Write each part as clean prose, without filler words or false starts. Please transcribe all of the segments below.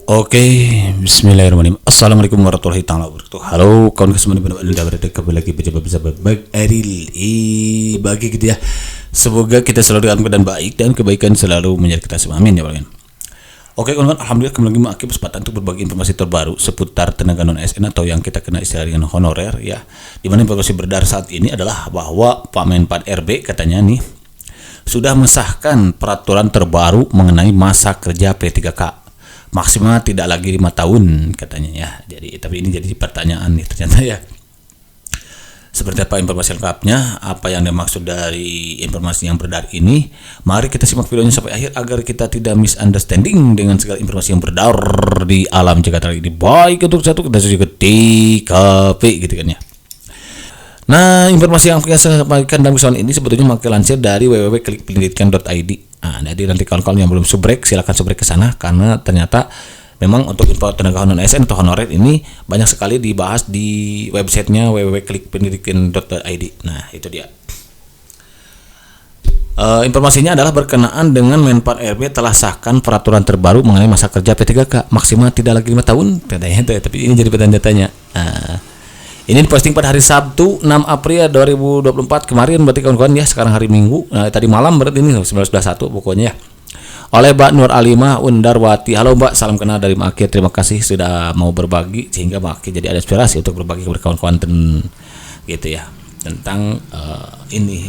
Oke, Bismillahirrahmanirrahim. Assalamualaikum warahmatullahi taala wabarakatuh. Halo, kawan kesemuanya benar-benar berada kembali lagi bersama Bang Eril. Bagi gitu ya. Semoga kita selalu dalam keadaan baik dan kebaikan selalu menyertai kita semua. Amin ya Allah. Oke kawan-kawan, alhamdulillah kembali lagi mengakhiri kesempatan untuk berbagi informasi terbaru seputar tenaga non ASN atau yang kita kenal istilah dengan honorer ya. Di mana informasi beredar saat ini adalah bahwa Pak Menpan RB katanya nih sudah mengesahkan peraturan terbaru mengenai masa kerja P3K. Maksimal tidak lagi 5 tahun katanya ya. Jadi tapi ini jadi pertanyaan nih ternyata ya. Seperti apa informasi lengkapnya, apa yang dimaksud dari informasi yang beredar ini? Mari kita simak videonya sampai akhir agar kita tidak misunderstanding dengan segala informasi yang beredar di alam jagat raya ini. Baik untuk satu kita juga TKP gitu kan ya. Nah, informasi yang akan saya sampaikan dalam kesempatan ini sebetulnya lansir dari www.klikpendidikan.id. Nah, jadi nanti kawan-kawan yang belum subrek silakan subrek ke sana karena ternyata memang untuk info tenaga non ASN atau honorer ini banyak sekali dibahas di websitenya www.klikpendidikan.id. Nah, itu dia. Informasinya adalah berkenaan dengan Menpan RB telah sahkan peraturan terbaru mengenai masa kerja P3K maksimal tidak lagi 5 tahun. Tapi ini jadi tanya. Ini diposting pada hari Sabtu 6 April 2024 kemarin berarti kawan-kawan ya, sekarang hari Minggu. Tadi malam berarti ini 19.1 pokoknya ya. Oleh Mbak Nur Alimah Undarwati. Halo Mbak, salam kenal dari Mbak Aki. Terima kasih sudah mau berbagi sehingga Mbak Aki jadi ada inspirasi untuk berbagi kepada kawan-kawan gitu ya tentang ini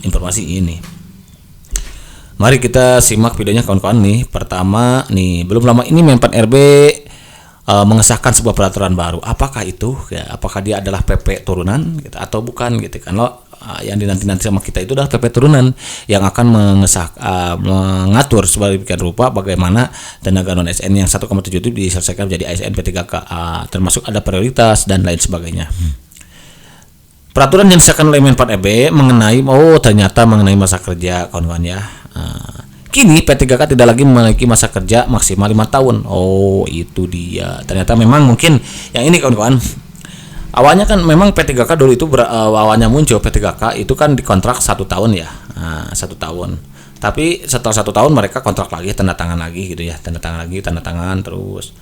informasi ini. Mari kita simak videonya kawan-kawan nih. Pertama nih, belum lama ini Menpan RB mengesahkan sebuah peraturan baru. Apakah itu? Ya, apakah dia adalah PP turunan gitu, atau bukan gitu kan? Lo yang dinanti-nanti sama kita itu adalah PP turunan yang akan mengatur sebagian rupa bagaimana tenaga non ASN yang 1,7 itu diselesaikan menjadi ASN P3K, termasuk ada prioritas dan lain sebagainya. Peraturan yang disahkan oleh Menpan RB mengenai ternyata mengenai masa kerja kawan-kawan ya. Kini P3K tidak lagi memiliki masa kerja maksimal 5 tahun. Oh, itu dia. Ternyata memang mungkin yang ini kawan-kawan. Awalnya kan memang P3K dulu itu awalnya muncul P3K itu kan dikontrak 1 tahun ya. 1 tahun. Tapi setelah 1 tahun mereka kontrak lagi, tanda tangan lagi gitu ya. Tanda tangan terus.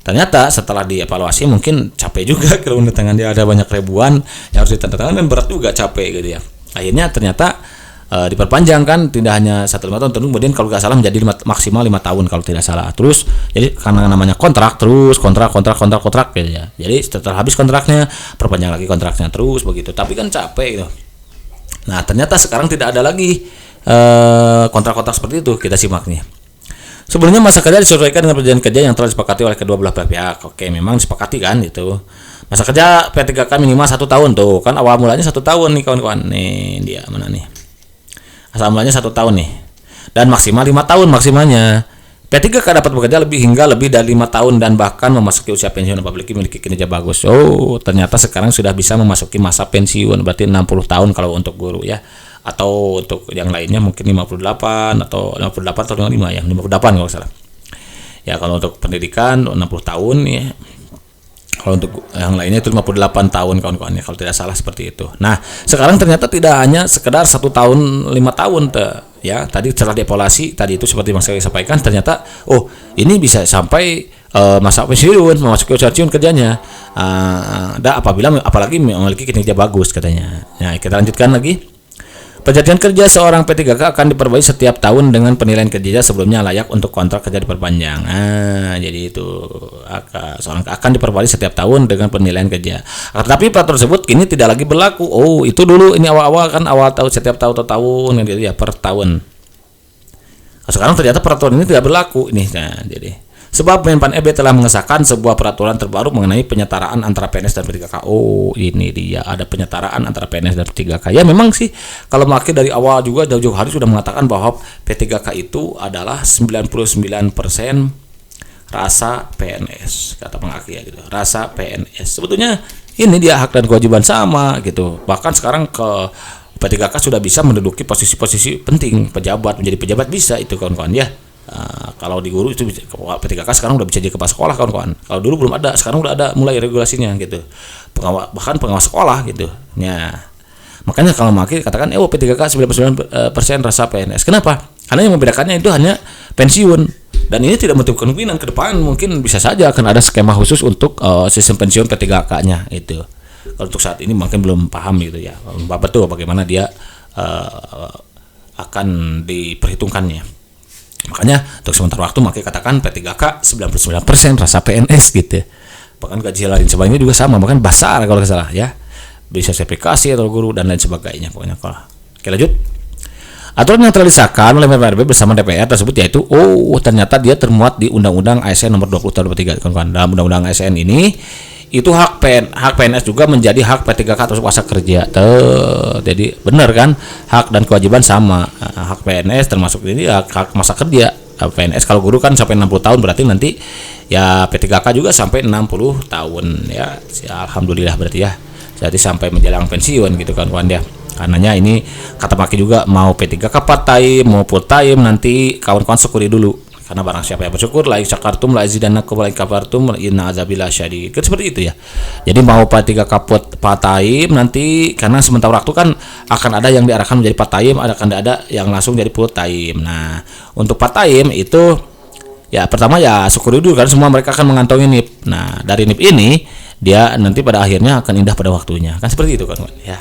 Ternyata setelah dievaluasi mungkin capek juga kalau tanda tangan dia ada banyak ribuan yang harus ditandatangan dan berat juga, capek gitu ya. Akhirnya ternyata diperpanjang kan, tidak hanya 1 tahun, kemudian kalau nggak salah menjadi maksimal 5 tahun kalau tidak salah. Terus jadi karena namanya kontrak terus kontrak gitu ya. Jadi setelah habis kontraknya perpanjang lagi kontraknya terus begitu. Tapi kan capek gitu. Nah, ternyata sekarang tidak ada lagi kontrak-kontrak seperti itu. Kita simak nih. Sebelumnya masa kerja disesuaikan dengan perjanjian kerja yang telah disepakati oleh kedua belah pihak. Oke, memang disepakati kan gitu. Masa kerja P3K minimal 1 tahun tuh. Kan awal mulanya 1 tahun nih kawan-kawan. Nih dia mana nih? Asal mulanya 1 tahun nih, dan maksimal 5 tahun maksimalnya. P3K dapat bekerja hingga lebih dari 5 tahun dan bahkan memasuki usia pensiun apabila memiliki kinerja bagus. Oh, ternyata sekarang sudah bisa memasuki masa pensiun, berarti 60 tahun kalau untuk guru ya, atau untuk yang lainnya mungkin 58 atau 55 ya, 58 kalau salah. Ya kalau untuk pendidikan 60 tahun ya. Kalau untuk yang lainnya itu 58 tahun kawan-kawan ya, kalau tidak salah seperti itu. Nah, sekarang ternyata tidak hanya sekedar 1 tahun 5 tahun ya. Tadi setelah dievaluasi tadi itu seperti yang saya sampaikan, ternyata ini bisa sampai masa pensiun, memasuki usia pensiun kerjanya. Apalagi memiliki kinerja bagus katanya. Nah, kita lanjutkan lagi. Perjanjian kerja seorang P3K akan diperbaiki setiap tahun dengan penilaian kerja sebelumnya layak untuk kontrak kerja diperpanjang. Jadi itu seorang akan diperbaiki setiap tahun dengan penilaian kerja. Tetapi peraturan tersebut kini tidak lagi berlaku. Oh, itu dulu ini awal-awal kan awal tahun setiap tahun gitu ya, per tahun. Sekarang ternyata peraturan ini tidak berlaku ini. Nah, jadi sebab Menpan RB telah mengesahkan sebuah peraturan terbaru mengenai penyetaraan antara PNS dan P3K. Oh, ini dia, ada penyetaraan antara PNS dan P3K. Ya memang sih kalau makin dari awal juga jauh-jauh hari sudah mengatakan bahwa P3K itu adalah 99% rasa PNS, kata Bang Aki ya gitu. Rasa PNS. Sebetulnya ini dia hak dan kewajiban sama gitu. Bahkan sekarang P3K sudah bisa menduduki posisi-posisi penting, menjadi pejabat bisa itu kawan-kawan ya. Kalau di guru itu P3K sekarang udah bisa jadi kepala sekolah kawan-kawan. Kalau dulu belum ada, sekarang udah ada mulai regulasinya gitu. Bahkan pengawas sekolah gitu. Ya. Makanya kalau Maki katakan P3K 99% rasa PNS. Kenapa? Karena yang membedakannya itu hanya pensiun. Dan ini tidak menutup kemungkinan ke depan mungkin bisa saja akan ada skema khusus untuk sistem pensiun P3K-nya itu. Kalau untuk saat ini mungkin belum paham gitu ya. Betul bagaimana dia akan diperhitungkannya. Makanya untuk sementara waktu makanya katakan P3K 99% rasa PNS gitu. Bahkan gaji lain sebagainya juga sama, bahkan besar kalau nggak salah ya. Bisa sertifikasi atau guru dan lain sebagainya pokoknya kalau. Oke lanjut. Aturan yang telah disahkan oleh PRB bersama DPR tersebut yaitu ternyata dia termuat di Undang-Undang ASN nomor 20 tahun 2003 kawan-kawan. Dalam Undang-Undang ASN ini itu hak PNS juga menjadi hak P3K atau kuasa kerja. Jadi benar kan, hak dan kewajiban sama. Hak PNS termasuk ini hak masa kerja. PNS kalau guru kan sampai 60 tahun berarti nanti ya P3K juga sampai 60 tahun ya. Alhamdulillah berarti ya. Jadi sampai menjelang pensiun gitu kan kawan ya. Karenanya ini kata Maki juga mau P3K part time mau full time nanti kawan-kawan syukuri dulu. Karena barang siapa yang bersyukur la syakartum la azidannakum wa la kafartum inna azabil syadid. Kan seperti itu ya. Jadi mau P3K part time nanti karena sementara waktu kan akan ada yang diarahkan menjadi part time, akan ada yang langsung jadi full time. Nah, untuk part time itu ya pertama ya syukuri dulu kan semua mereka akan mengantongi NIP. Nah, dari NIP ini dia nanti pada akhirnya akan indah pada waktunya. Kan seperti itu kan ya.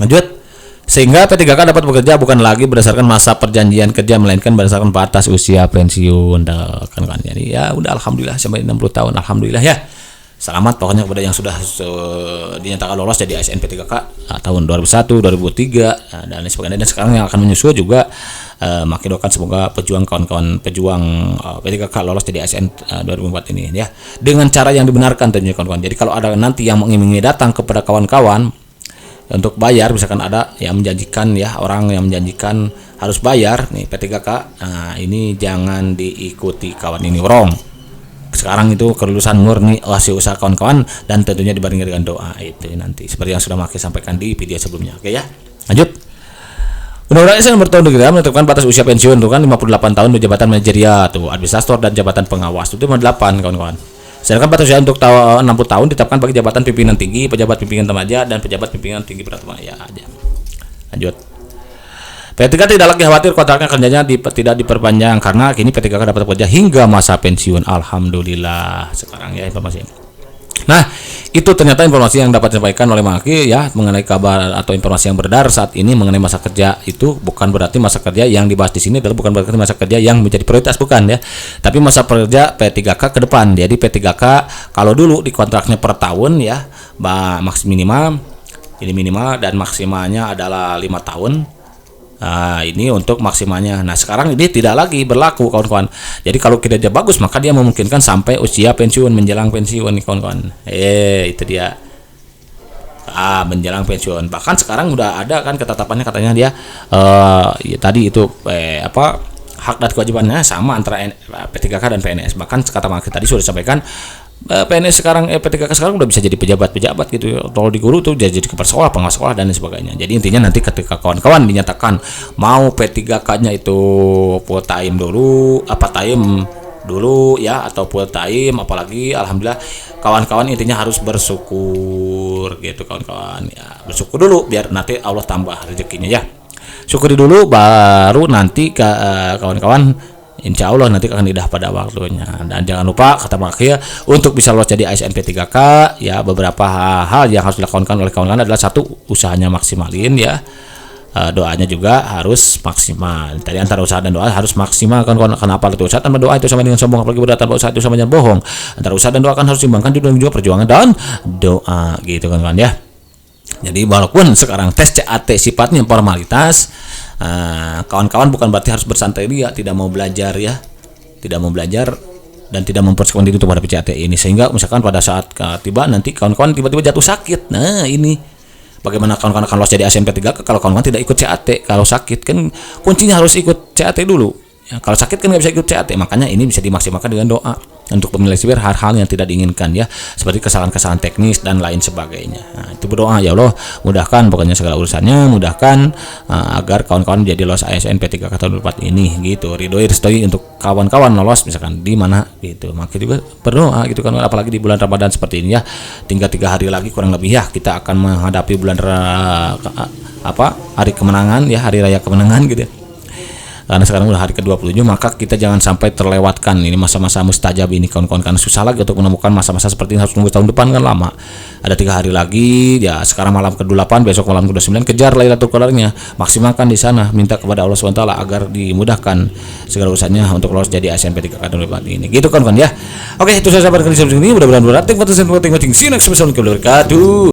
Lanjut. Sehingga P3K dapat bekerja bukan lagi berdasarkan masa perjanjian kerja melainkan berdasarkan batas usia pensiun kan. Jadi ya udah alhamdulillah sampai 60 tahun alhamdulillah ya. Selamat pokoknya kepada yang sudah dinyatakan lolos jadi ASN P3K tahun 2001, 2003 dan lain sebagainya dan sekarang yang akan menyusul juga makin doakan semoga kawan-kawan pejuang P3K lolos jadi ASN 2004 ini ya. Dengan cara yang dibenarkan tentunya kawan-kawan. Jadi kalau ada nanti yang mengiming-imingi datang kepada kawan-kawan untuk bayar misalkan ada yang menjanjikan ya orang yang menjanjikan harus bayar nih P3K nah ini jangan diikuti kawan ini wrong. Sekarang itu kelulusan murni hasil usaha kawan-kawan dan tentunya dibarengi dengan doa itu nanti seperti yang sudah Maki sampaikan di video sebelumnya. Oke ya lanjut. Undang-Undang ASN nomor tahun 2003 menetapkan batas usia pensiun tuh kan 58 tahun untuk jabatan manajerial tuh administrator dan jabatan pengawas itu 58 kawan-kawan. Sedangkan batas usia untuk 60 tahun ditetapkan bagi jabatan pimpinan tinggi, pejabat pimpinan remaja, dan pejabat pimpinan tinggi pertama ya aja. Lanjut. P3K tidak lagi khawatir kontraknya kerjanya tidak diperpanjang karena kini P3K dapat bekerja hingga masa pensiun. Alhamdulillah sekarang ya informasi. Nah, itu ternyata informasi yang dapat disampaikan oleh Maki ya mengenai kabar atau informasi yang beredar saat ini mengenai masa kerja itu bukan berarti masa kerja yang dibahas di sini adalah bukan berarti masa kerja yang menjadi prioritas bukan ya. Tapi masa kerja P3K ke depan. Jadi P3K kalau dulu di kontraknya per tahun ya, minimal dan maksimalnya adalah 5 tahun. Nah, ini untuk maksimalnya. Nah, sekarang ini tidak lagi berlaku kawan-kawan. Jadi kalau kinerja bagus maka dia memungkinkan sampai usia pensiun menjelang pensiun nih kawan-kawan. Itu dia. Menjelang pensiun. Bahkan sekarang udah ada kan ketetapannya katanya dia ya, tadi itu hak dan kewajibannya sama antara P3K dan PNS. Bahkan kata Maki tadi sudah disampaikan PNS sekarang P3K sekarang udah bisa jadi pejabat-pejabat gitu. Kalau di guru tuh jadi kepala sekolah, pengawas sekolah dan sebagainya. Jadi intinya nanti ketika kawan-kawan dinyatakan mau P3K-nya itu full time dulu, time dulu ya atau full time apalagi alhamdulillah kawan-kawan intinya harus bersyukur gitu kawan-kawan ya. Bersyukur dulu biar nanti Allah tambah rezekinya ya. Syukuri dulu baru nanti kawan-kawan insya Allah nanti akan indah pada waktunya. Dan jangan lupa kata Maki untuk bisa lolos jadi ASN P3K ya beberapa hal yang harus dilakukan oleh kawan-kawan adalah satu usahanya maksimalin ya. Doanya juga harus maksimal. Tadi antara usaha dan doa harus maksimal kan. Kenapa itu usaha tanpa doa itu sama dengan sombong apalagi berdoa tanpa usaha itu sama dengan bohong. Antara usaha dan doa kan harus diimbangkan juga perjuangan dan doa gitu kan ya. Jadi walaupun sekarang tes CAT sifatnya formalitas, kawan-kawan bukan berarti harus bersantai dia, tidak mau belajar ya, tidak mau belajar dan tidak mempersiapkan diri untuk menghadapi CAT ini sehingga misalkan pada saat tiba nanti kawan-kawan tiba-tiba jatuh sakit. Nah ini bagaimana kawan-kawan akan lolos jadi ASN P3K kalau kawan-kawan tidak ikut CAT. Kalau sakit kan kuncinya harus ikut CAT dulu ya, kalau sakit kan nggak bisa ikut CAT. Makanya ini bisa dimaksimalkan dengan doa untuk meminimalisir hal-hal yang tidak diinginkan ya, seperti kesalahan-kesalahan teknis dan lain sebagainya. Nah, itu berdoa ya Allah mudahkan pokoknya segala urusannya, mudahkan agar kawan-kawan menjadi lolos ASN P3K tahun 2004 ini gitu. Ridhoi restoi untuk kawan-kawan lolos misalkan di mana gitu. Maka juga berdoa gitu kan, apalagi di bulan Ramadan seperti ini ya. Tinggal 3 hari lagi kurang lebih ya kita akan menghadapi bulan hari kemenangan ya, hari raya kemenangan gitu ya. karena sekarang udah hari ke-27, maka kita jangan sampai terlewatkan ini masa-masa mustajab ini kawan-kawan, karena susah lagi untuk menemukan masa-masa seperti ini, harus nunggu tahun depan kan lama. Ada 3 hari lagi ya, sekarang malam ke-8, besok malam ke-9, kejar Lailatul Qadarnya, maksimalkan di sana, minta kepada Allah SWT agar dimudahkan segala urusannya untuk lolos jadi ASNP 3K ini. Gitu kan ya. Oke, itu saya sampaikan di sini, mudah-mudahan berarti. See you next episode. Wabarakatuh.